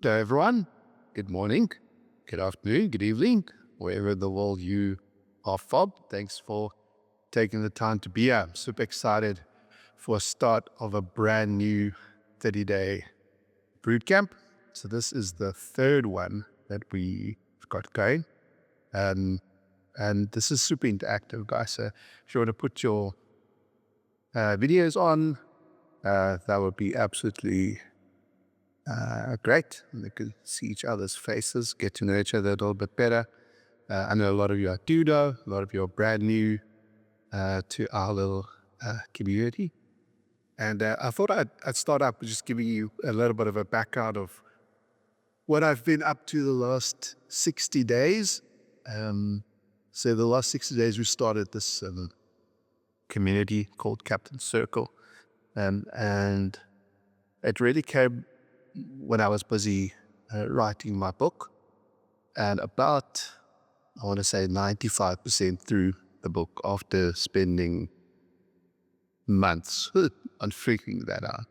day, everyone. Good morning, good afternoon, good evening, wherever in the world you are from. Thanks for taking the time to be here. I'm super excited for a start of a brand new 30-day boot camp. So this is the third one that we've got going. And this is super interactive, guys. So if you want to put your videos on, that would be absolutely great. And they could see each other's faces, get to know each other a little bit better. I know a lot of you are Dudo, a lot of you are brand new to our little community. And I thought I'd start up with just giving you a little bit of a background of what I've been up to the last 60 days. So the last 60 days we started this community called Captain Circle. And it really came when I was busy writing my book, and about, I want to say 95% through the book, after spending months on figuring that out.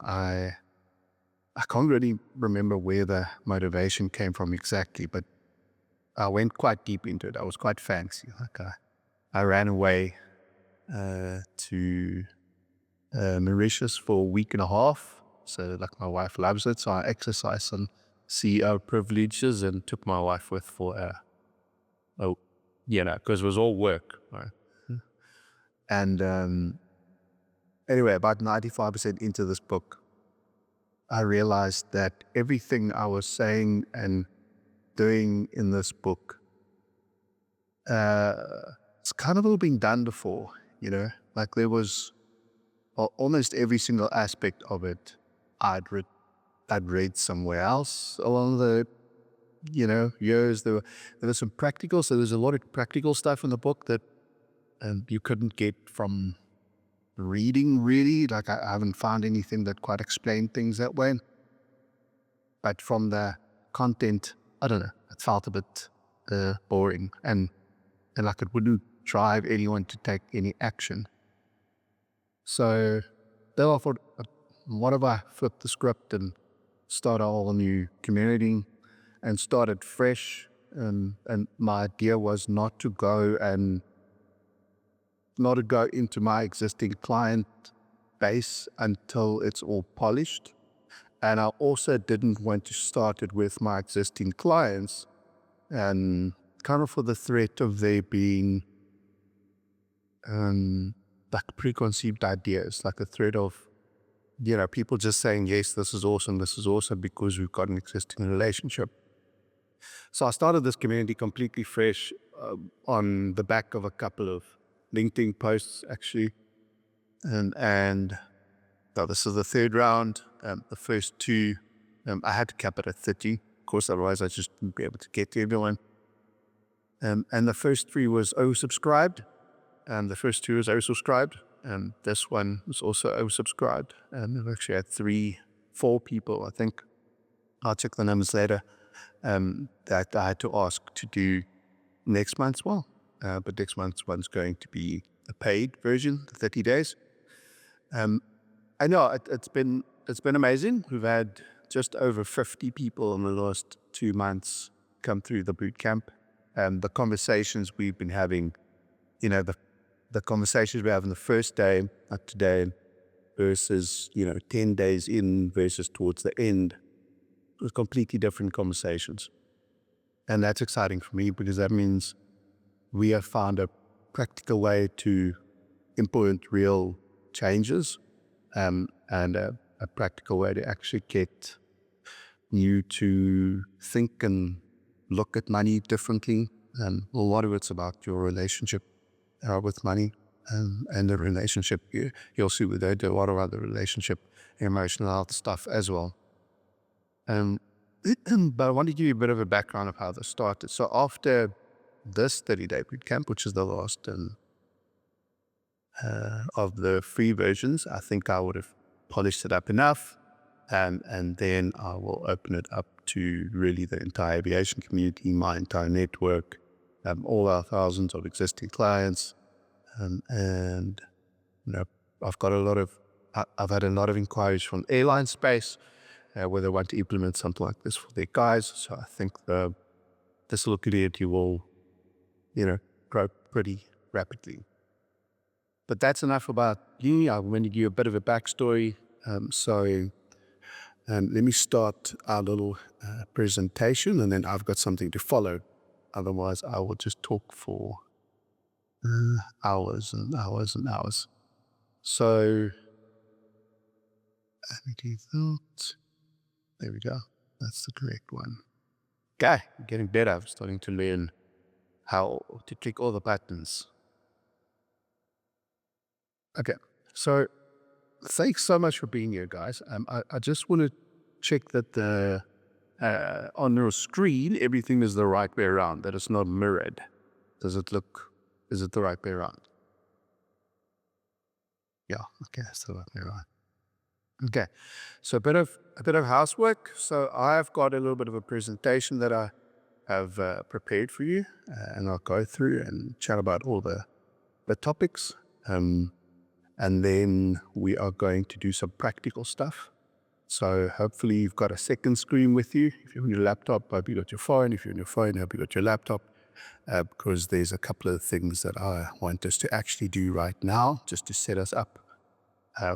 I can't really remember where the motivation came from exactly, but I went quite deep into it. I was quite fancy. Like I ran away to Mauritius for a week and a half. So like my wife loves it. So I exercised some CEO privileges and took my wife with for because it was all work. Right? And anyway, about 95% into this book, I realized that everything I was saying and doing in this book, it's kind of all been done before, like there was almost every single aspect of it I'd read somewhere else along the years. There was some practical, so there's a lot of practical stuff in the book that you couldn't get from reading, really. Like I haven't found anything that quite explained things that way. But from the content, I don't know, it felt a bit boring and like it wouldn't drive anyone to take any action. So then I thought, what if I flip the script and start a whole new community and start it fresh? And my idea was not to go into my existing client base until it's all polished. And I also didn't want to start it with my existing clients, and kind of for the threat of there being like preconceived ideas, like a threat of people just saying, yes, this is awesome because we've got an existing relationship. So I started this community completely fresh on the back of a couple of LinkedIn posts, actually. And so this is the third round. The first two, I had to cap it at 30. Of course, otherwise I just wouldn't be able to get to everyone. And the first three was oversubscribed. And the first two was oversubscribed. And this one was also oversubscribed. And we actually had 4 people, I think. I'll check the numbers later, that I had to ask to do next month's one. But next month's one's going to be a paid version, 30 days. I know it's been amazing. We've had just over 50 people in the last 2 months come through the boot camp. And the conversations we've been having, the conversations we have on the first day, like today, versus, 10 days in versus towards the end, it was completely different conversations. And that's exciting for me because that means we have found a practical way to implement real changes, and a practical way to actually get you to think and look at money differently. And a lot of it's about your relationship with money, and the relationship. You'll see they do a lot of other relationship, emotional health stuff as well. But I want to give you a bit of a background of how this started. So after this 30-day bootcamp, which is the last of the free versions, I think I would have polished it up enough, and then I will open it up to really the entire aviation community, my entire network, all our thousands of existing clients, and I've had a lot of inquiries from airline space, where they want to implement something like this for their guys. So I think this little community will, grow pretty rapidly. But that's enough about me. I'm going to give you a bit of a backstory. Let me start our little presentation, and then I've got something to follow. Otherwise, I will just talk for hours and hours and hours. So, let me do that. There we go. That's the correct one. Okay, getting better. I'm starting to learn how to click all the buttons. Okay, so thanks so much for being here, guys. I just want to check that on your screen, everything is the right way around, that it's not mirrored. Is it the right way around? Yeah, okay, that's the right way around. Okay, so a bit of housework. So I've got a little bit of a presentation that I have prepared for you, and I'll go through and chat about all the topics. And then we are going to do some practical stuff. So hopefully you've got a second screen with you. If you're on your laptop, I hope you got your phone. If you're on your phone, I hope you got your laptop. Because there's a couple of things that I want us to actually do right now, just to set us up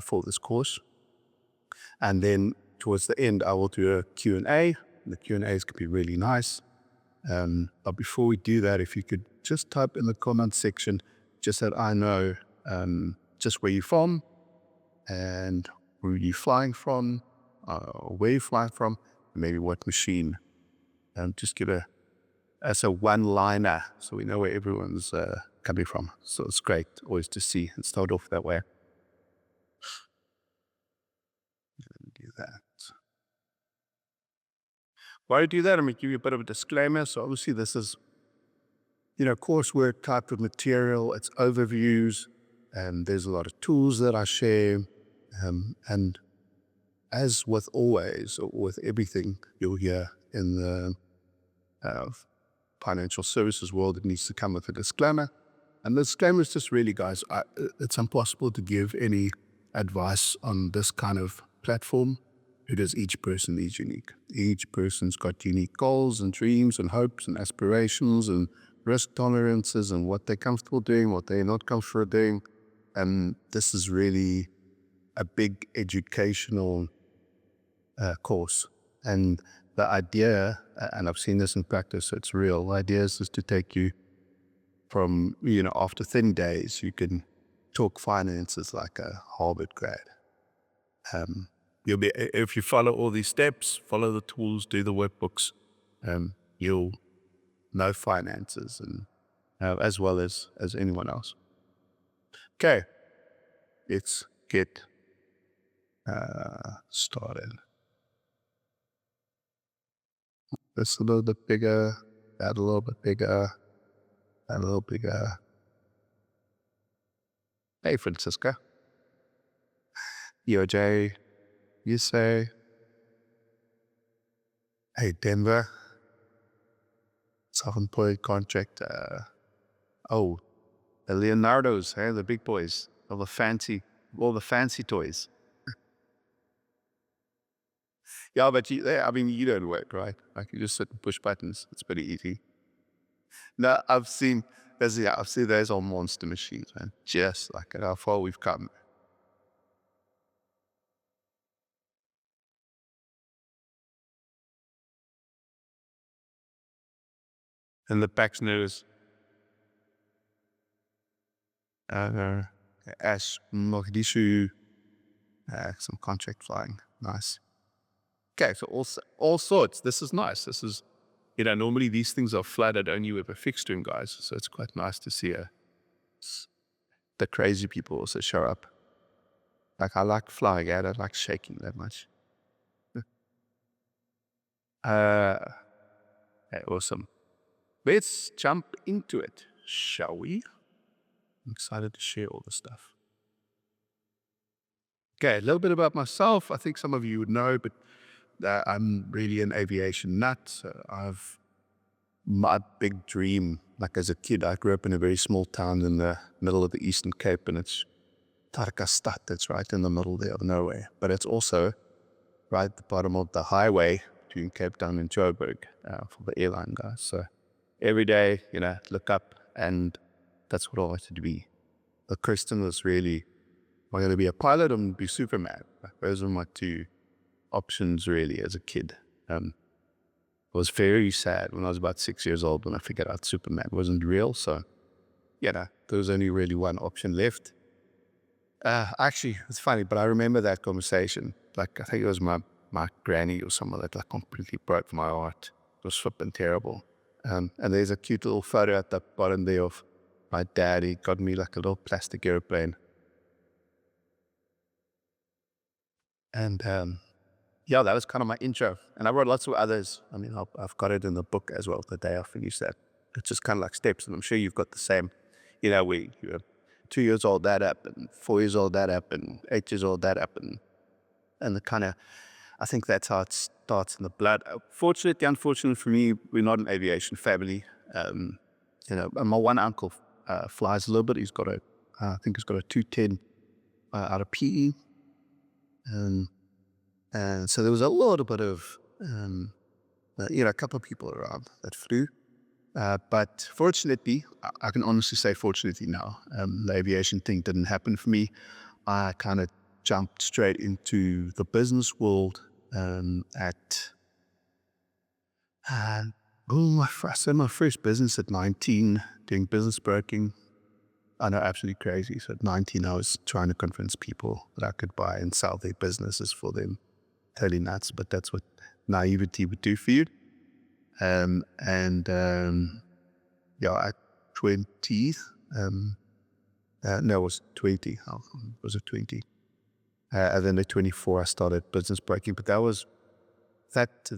for this course. And then towards the end, I will do a Q&A. The Q&As could be really nice. But before we do that, if you could just type in the comment section, just that I know just where you're from and where you're flying from, where you're flying from, maybe what machine. Just give as a one-liner so we know where everyone's coming from. So it's great always to see and start off that way. Do that. Why do you do that? I'm going to give you a bit of a disclaimer. So obviously this is, coursework type of material. It's overviews, and there's a lot of tools that I share. And as with always, or with everything you'll hear in the financial services world, it needs to come with a disclaimer. And the disclaimer is just really, guys, it's impossible to give any advice on this kind of platform because each person is unique. Each person's got unique goals and dreams and hopes and aspirations and risk tolerances and what they're comfortable doing, what they're not comfortable doing. And this is really a big educational course. And the idea, and I've seen this in practice, so it's real, the idea is just to take you from, after thin days, you can talk finances like a Harvard grad. If you follow all these steps, follow the tools, do the workbooks, you'll know finances and as well as anyone else. Okay, let's get started. This a little bit bigger, that a little bit bigger, that a little bigger. Hey, Francisca. EOJ, you say. Hey, Denver. Self-employed contract. The Leonardos, hey, the big boys, all the fancy toys. Yeah, but you don't work, right? Like you just sit and push buttons. It's pretty easy. No, I've seen those old monster machines, man. Just like how far we've come. And the Pax News. Ash Mogadishu, some contract flying. Nice. Okay, so all sorts. This is nice. This is, normally these things are flooded only with a fixed wing, guys. So it's quite nice to see the crazy people also show up. Like I like flying, I don't like shaking that much. Awesome. Let's jump into it, shall we? I'm excited to share all this stuff. Okay, a little bit about myself. I think some of you would know, but I'm really an aviation nut. So my big dream, like as a kid, I grew up in a very small town in the middle of the Eastern Cape, and it's Tarkastad, that's right in the middle there of nowhere. But it's also right at the bottom of the highway between Cape Town and Joburg for the airline guys. So every day, look up, and that's what I wanted to be. The question was really, am I going to be a pilot or am I going to be Superman? Those were my two options really as a kid. I was very sad when I was about 6 years old when I figured out Superman wasn't real. So, there was only really one option left. Actually, it's funny, but I remember that conversation. Like, I think it was my granny or someone that like completely broke my heart. It was flipping terrible. And there's a cute little photo at the bottom there of my dad. He got me like a little plastic airplane. And that was kind of my intro. And I wrote lots of others. I mean, I've got it in the book as well the day I finished that. It's just kind of like steps. And I'm sure you've got the same, where you're 2 years old, that up, and 4 years old, that up, and 8 years old, that up. And the kind of, I think that's how it starts in the blood. Fortunately, unfortunately for me, we're not an aviation family. And my one uncle flies a little bit. I think he's got a 210 out of PE. And so there was a little bit of, a couple of people around that flew. But fortunately, I can honestly say fortunately now, the aviation thing didn't happen for me. I kind of jumped straight into the business world I started my first business at 19, doing business broking. I know, absolutely crazy. So at 19, I was trying to convince people that I could buy and sell their businesses for them. Totally nuts, but that's what naivety would do for you. At 20, no, it was 20. Was it 20? And then at 24, I started business broking. But at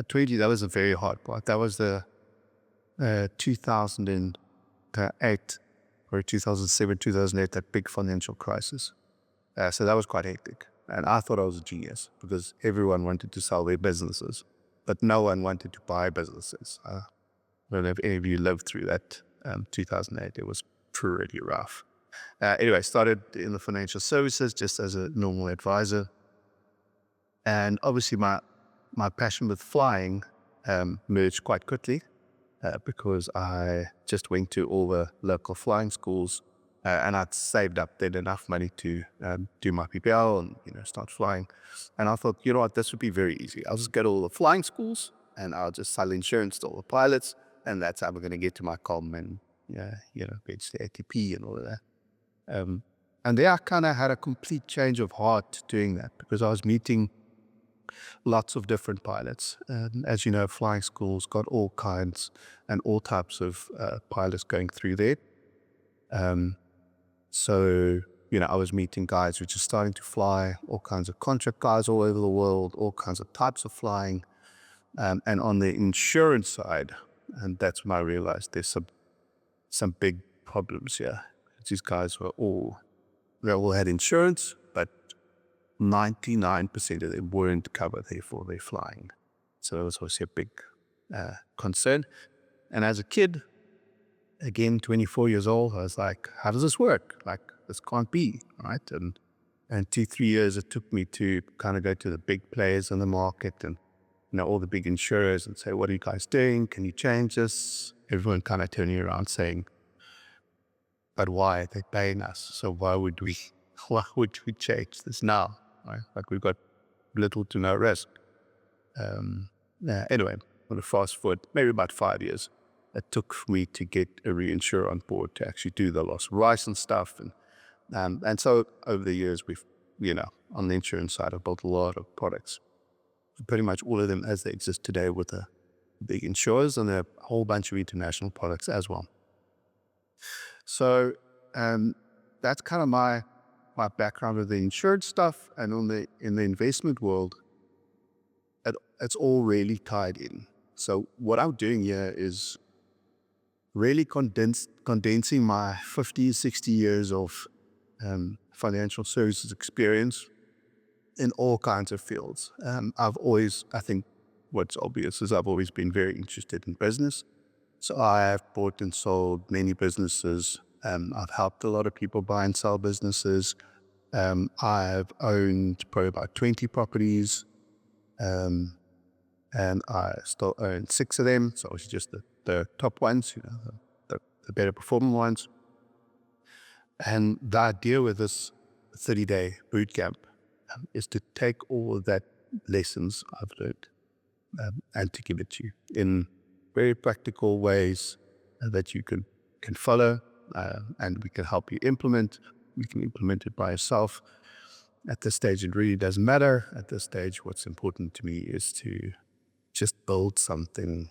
20, that was a very hard part. That was the 2008 or 2007, 2008, that big financial crisis. So that was quite hectic. And I thought I was a genius because everyone wanted to sell their businesses, but no one wanted to buy businesses. I don't know if any of you lived through that 2008. It was pretty rough. Anyway, I started in the financial services just as a normal advisor. And obviously my passion with flying merged quite quickly because I just went to all the local flying schools and I'd saved up then enough money to do my PPL and start flying. And I thought, you know what, this would be very easy. I'll just go to all the flying schools and I'll just sell insurance to all the pilots, and that's how we're going to get to my com and get the ATP and all of that. And there I kind of had a complete change of heart doing that because I was meeting lots of different pilots. And as you know, flying schools got all kinds and all types of pilots going through there. So, I was meeting guys who were just starting to fly, all kinds of contract guys all over the world, all kinds of types of flying. And on the insurance side, and that's when I realized there's some big problems here. These guys they all had insurance, but 99% of them weren't covered for their flying. So it was also a big concern. And as a kid, again, 24 years old, I was like, how does this work? Like, this can't be, right? And 2-3 years it took me to kind of go to the big players in the market and all the big insurers and say, what are you guys doing? Can you change this? Everyone kind of turning around saying, but why? They're paying us. So why would we change this now? Right? Like, we've got little to no risk. Anyway, I'm going to fast forward maybe about 5 years. It took for me to get a reinsurer on board to actually do the loss of license stuff. And so over the years, we've, on the insurance side, I've built a lot of products. Pretty much all of them as they exist today with the big insurers, and there are a whole bunch of international products as well. So that's kind of my background with the insurance stuff, and in the investment world, it's all really tied in. So what I'm doing here is really condensing my 50, 60 years of financial services experience in all kinds of fields. I think what's obvious is I've always been very interested in business. So I have bought and sold many businesses. I've helped a lot of people buy and sell businesses. I've owned probably about 20 properties. and I still own 6 of them. So it's just the top ones, the better performing ones. And the idea with this 30-day bootcamp is to take all of that lessons I've learned and to give it to you in very practical ways that you can follow, and we can help you implement. We can implement it by yourself. At this stage, it really doesn't matter. At this stage, what's important to me is to just build something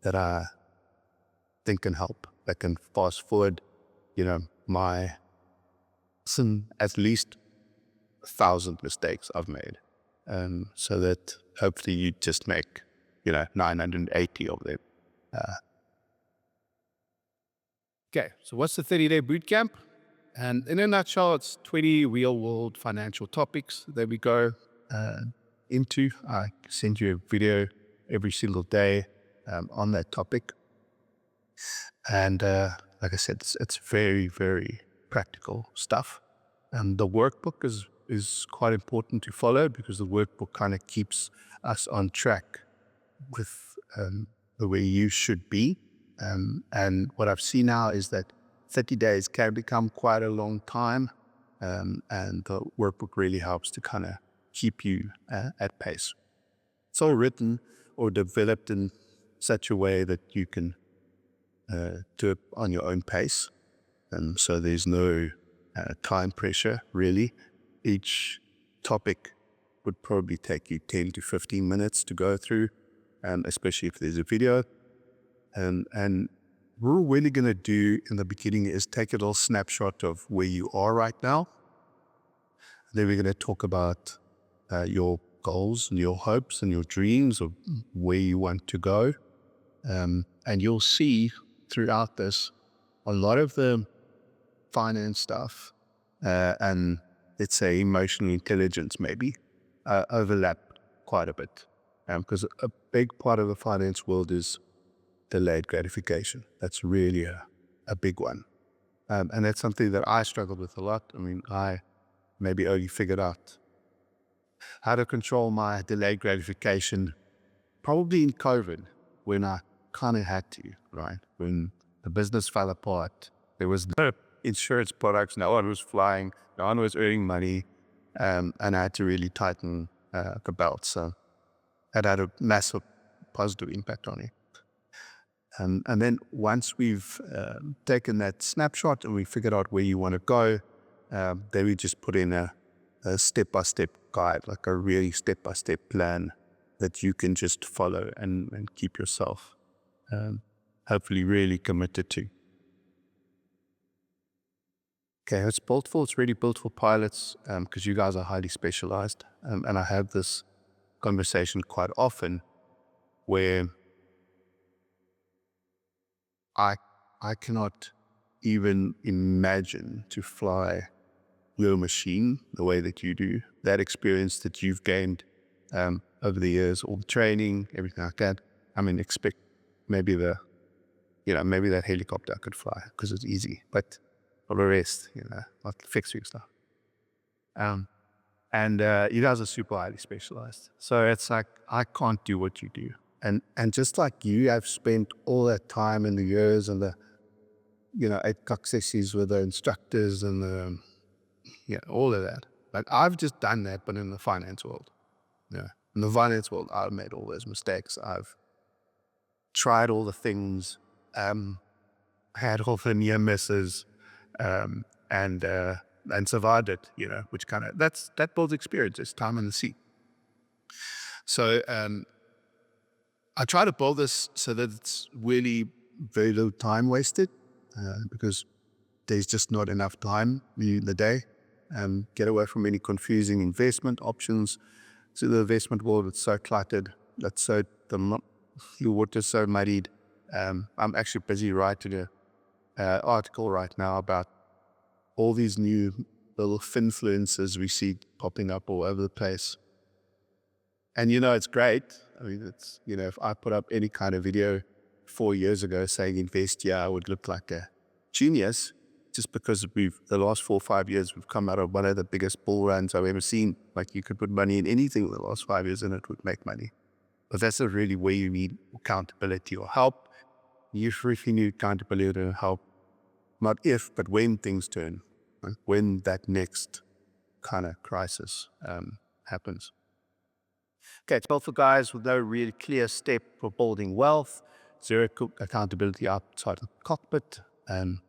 that I think can help, that can fast forward, my at least 1,000 mistakes I've made, so that hopefully you just make, 980 of them. Okay, so what's the 30-day bootcamp? And in a nutshell, it's 20 real-world financial topics that we go into. I send you a video every single day on that topic. And like I said, it's very, very practical stuff. And the workbook is quite important to follow, because the workbook kind of keeps us on track with the way you should be. And what I've seen now is that 30 days can become quite a long time. And the workbook really helps to kind of keep you at pace. It's all written or developed in such a way that you can do it on your own pace. And so there's no time pressure, really. Each topic would probably take you 10 to 15 minutes to go through, especially if there's a video. And what we're really going to do in the beginning is take a little snapshot of where you are right now. Then we're going to talk about your goals and your hopes and your dreams of where you want to go. And you'll see throughout this a lot of the finance stuff and, let's say, emotional intelligence maybe overlap quite a bit, because a big part of the finance world is delayed gratification. That's really a big one. And that's something that I struggled with a lot. I mean, I maybe only figured out how to control my delayed gratification probably in COVID, when I kind of had to, right? When the business fell apart, there was no insurance products, no one was flying, no one was earning money, and I had to really tighten the belt. So that had a massive positive impact on it. And then once we've taken that snapshot and we figured out where you want to go, then we just put in a step-by-step guide, like a really step-by-step plan that you can just follow and keep yourself hopefully really committed to. Okay, it's really built for pilots, because you guys are highly specialized. And I have this conversation quite often where I cannot even imagine to fly your machine the way that you do. That experience that you've gained over the years, all the training, everything like that. I mean, expect maybe maybe that helicopter I could fly because it's easy, but for the rest, not fixing stuff. And you guys are super highly specialized. So it's like, I can't do what you do. And just like you, I've spent all that time in the years and the, 8 cock sessies with the instructors and the, all of that. Like, I've just done that, but in the finance world. In the finance world, I've made all those mistakes. I've tried all the things, had all the near misses, and survived it, which kind of, that builds experience. It's time in the sea. So I try to build this so that it's really very little time wasted, because there's just not enough time in the day. Get away from any confusing investment options. So the investment world, it's so cluttered. The water's so muddied. I'm actually busy writing an article right now about all these new little finfluencers we see popping up all over the place. And it's great. I mean, it's, if I put up any kind of video 4 years ago saying invest here, I would look like a genius. just because the last 4 or 5 years, we've come out of one of the biggest bull runs I've ever seen. Like, you could put money in anything in the last 5 years and it would make money. But that's not really where you need accountability or help. You really need accountability to help, not if, but when things turn, right? When that next kind of crisis happens. Okay, it's built for guys with no really clear step for building wealth, zero accountability outside the cockpit, and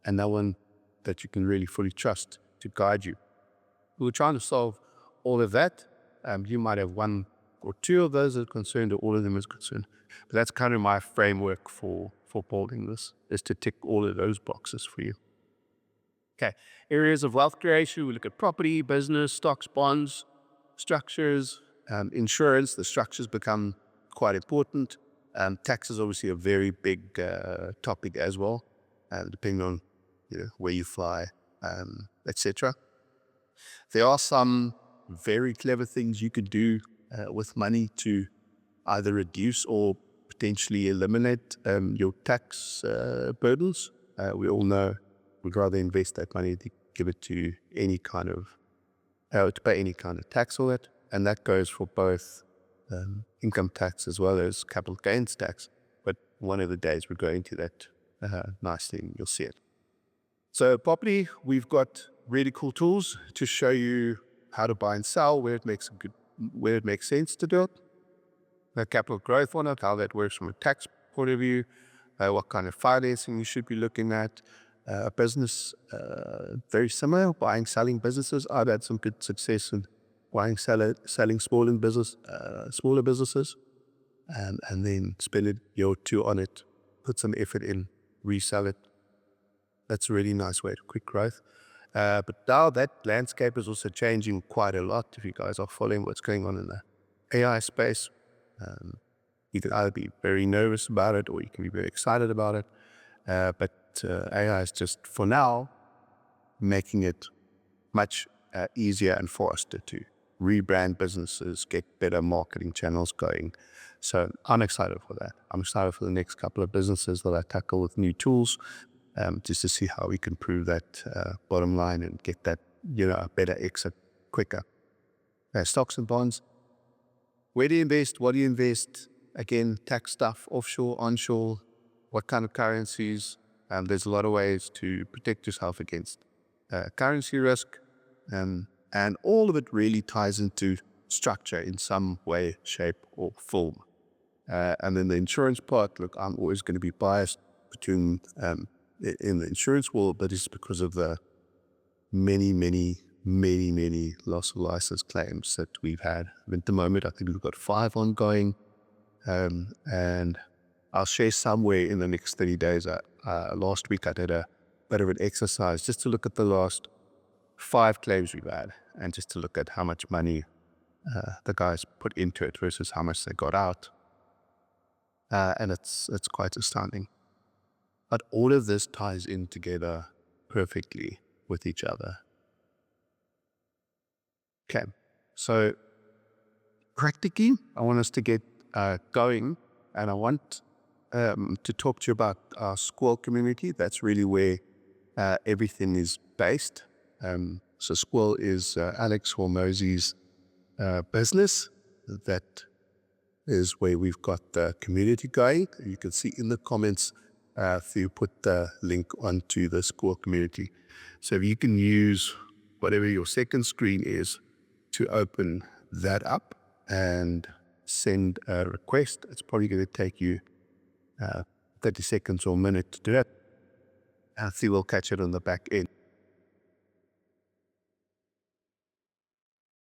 no one that you can really fully trust to guide you. We were trying to solve all of that. You might have one or two of those that are concerned, or all of them is concerned. But that's kind of my framework for building this, is to tick all of those boxes for you. Okay, areas of wealth creation, we look at property, business, stocks, bonds, structures, insurance. The structures become quite important. Tax is obviously a very big topic as well, depending on where you fly, etc. There are some very clever things you could do with money to either reduce or potentially eliminate your tax burdens. We all know we'd rather invest that money to give it to any kind of, to pay any kind of tax or that. And that goes for both income tax as well as capital gains tax. But one of the days we'll go into that nicely and you'll see it. So property, we've got really cool tools to show you how to buy and sell, where it makes sense to do it. The capital growth on it, how that works from a tax point of view, what kind of financing you should be looking at. A business, very similar, buying, selling businesses. I've had some good success in buying, selling smaller businesses, and then spend a year or two on it, put some effort in, resell it. That's a really nice way to quick growth. But now that landscape is also changing quite a lot. If you guys are following what's going on in the AI space, you can either be very nervous about it or you can be very excited about it. But AI is just, for now, making it much easier and faster to rebrand businesses, get better marketing channels going. So I'm excited for that. I'm excited for the next couple of businesses that I tackle with new tools, just to see how we can improve that bottom line and get that, a better exit quicker. Stocks and bonds. Where do you invest? What do you invest? Again, tax stuff, offshore, onshore, what kind of currencies? There's a lot of ways to protect yourself against currency risk. And all of it really ties into structure in some way, shape, or form. And then the insurance part, look, I'm always going to be biased between in the insurance world, but it's because of the many loss of license claims that we've had. At the moment, I think we've got 5 ongoing, and I'll share somewhere in the next 30 days. Last week, I did a bit of an exercise just to look at the last 5 claims we've had, and just to look at how much money the guys put into it versus how much they got out. And it's quite astounding. But all of this ties in together perfectly with each other. Okay, so practically, I want us to get going, and I want to talk to you about our Squirrel community. That's really where everything is based. So Squirrel is Alex Hormozy's business. That is where we've got the community going. You can see in the comments if you put the link onto the Squirrel community. So if you can use whatever your second screen is to open that up and send a request, it's probably going to take you 30 seconds or a minute to do it. And see, we'll catch it on the back end.